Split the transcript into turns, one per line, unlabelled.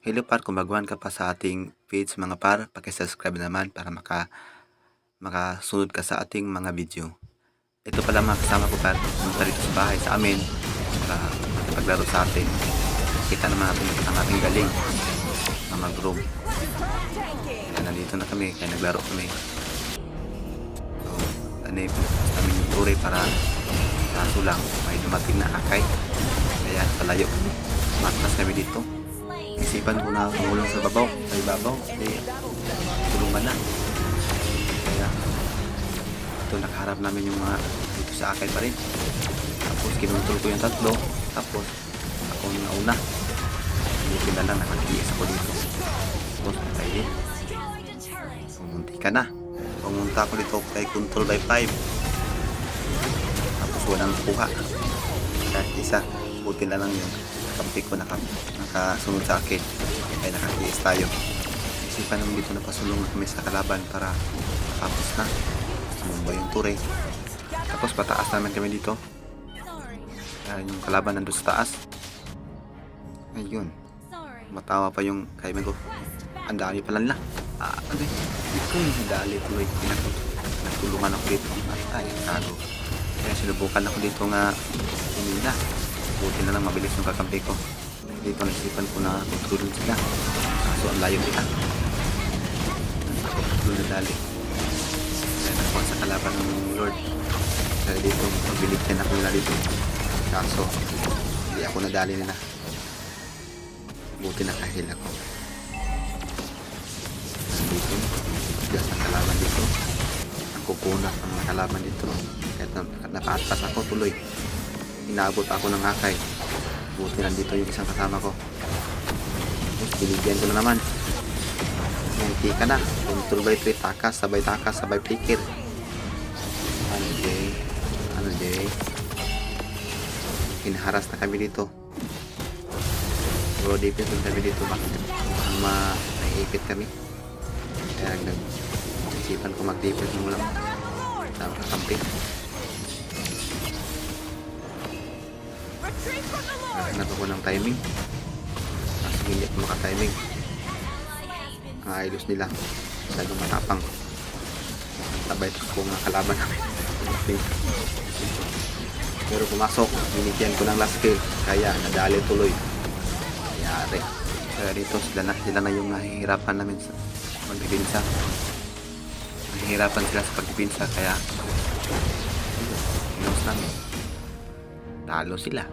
Hello par, kung baguhan ka pa sa ating page mga par, paki-subscribe naman para makasunod ka sa ating mga video. Ito pala mga kasama ko par, pumunta dito sa bahay sa amin para makipaglaro sa atin. Kita naman natin ang ating galing na mag-roam. Kaya nandito na kami, kaya naglaro kami. So, pinagpas namin yung turi para kaso lang may dumating na akay. Kaya palayo kami, matras kami dito. Isipan ko na tumulong sa ibabaw, tulungan na. Kaya ito, nakaharap namin yung mga dito sa akay pa rin. Tapos kinontrol ko yung tatlo, tapos ako nauna. Buti na lang nakakiis ako dito. Tapos patay din. Pumunti ka na. Pumunta ako dito kay control by 5. Tapos walang kuha. Kahit isa, buti na lang yung kampi ko nakasunod sa akin, kaya nakakiis tayo. Isipan naman dito na pasulong kami sa kalaban para tapos na sumumba yung ture. Tapos pataas naman kami dito, yung kalaban nandun sa taas. Ayun, matawa pa yung kaibigan ko, ang dami pala nila. Ito yung dali tuloy. Nagtulungan ako dito at tago. Kaya sinubukan ako dito nga umila. Buti na lang mabilis yung kakampi ko. Dito naisipan ko na kontrolin sila. Kaso ang layo nila. Kontrol na dali. Kaya nakuha sa kalaban ng Lord. Kaya dito, magbiligyan ako nila dito. Kaso, hindi ako nadali nila. Buti na kahil ako. Nandito, tigas ang kalaban dito. Ang kukunat ang kalaban dito. Kahit napaatas ako tuloy. Inaabot ako ng akay. Buti nandito yung isang kasama ko. Tapos binigyan ko na naman. Nanti ka na. Control by 3, takas, sabay pikir. Ano Jay? Kinaharas na kami dito. Bro, defense din kami dito. Bakit? Naiipit kami. Kaya nag-isipan ko mag-defense mo lang. Tama kakampi. Hanap ako ng timing. Kasi hindi ako maka-timing. Ang ayos nila. Masyadong matapang. Sabay ko mga kalaban namin. Pero pumasok. Binigyan ko ng last kill. Kaya nadali tuloy. Kayari. Kaya dito sila na yung nahihirapan namin sa pagdipinsa. Nahihirapan sila sa pagdipinsa. Kaya inos namin. Talo sila.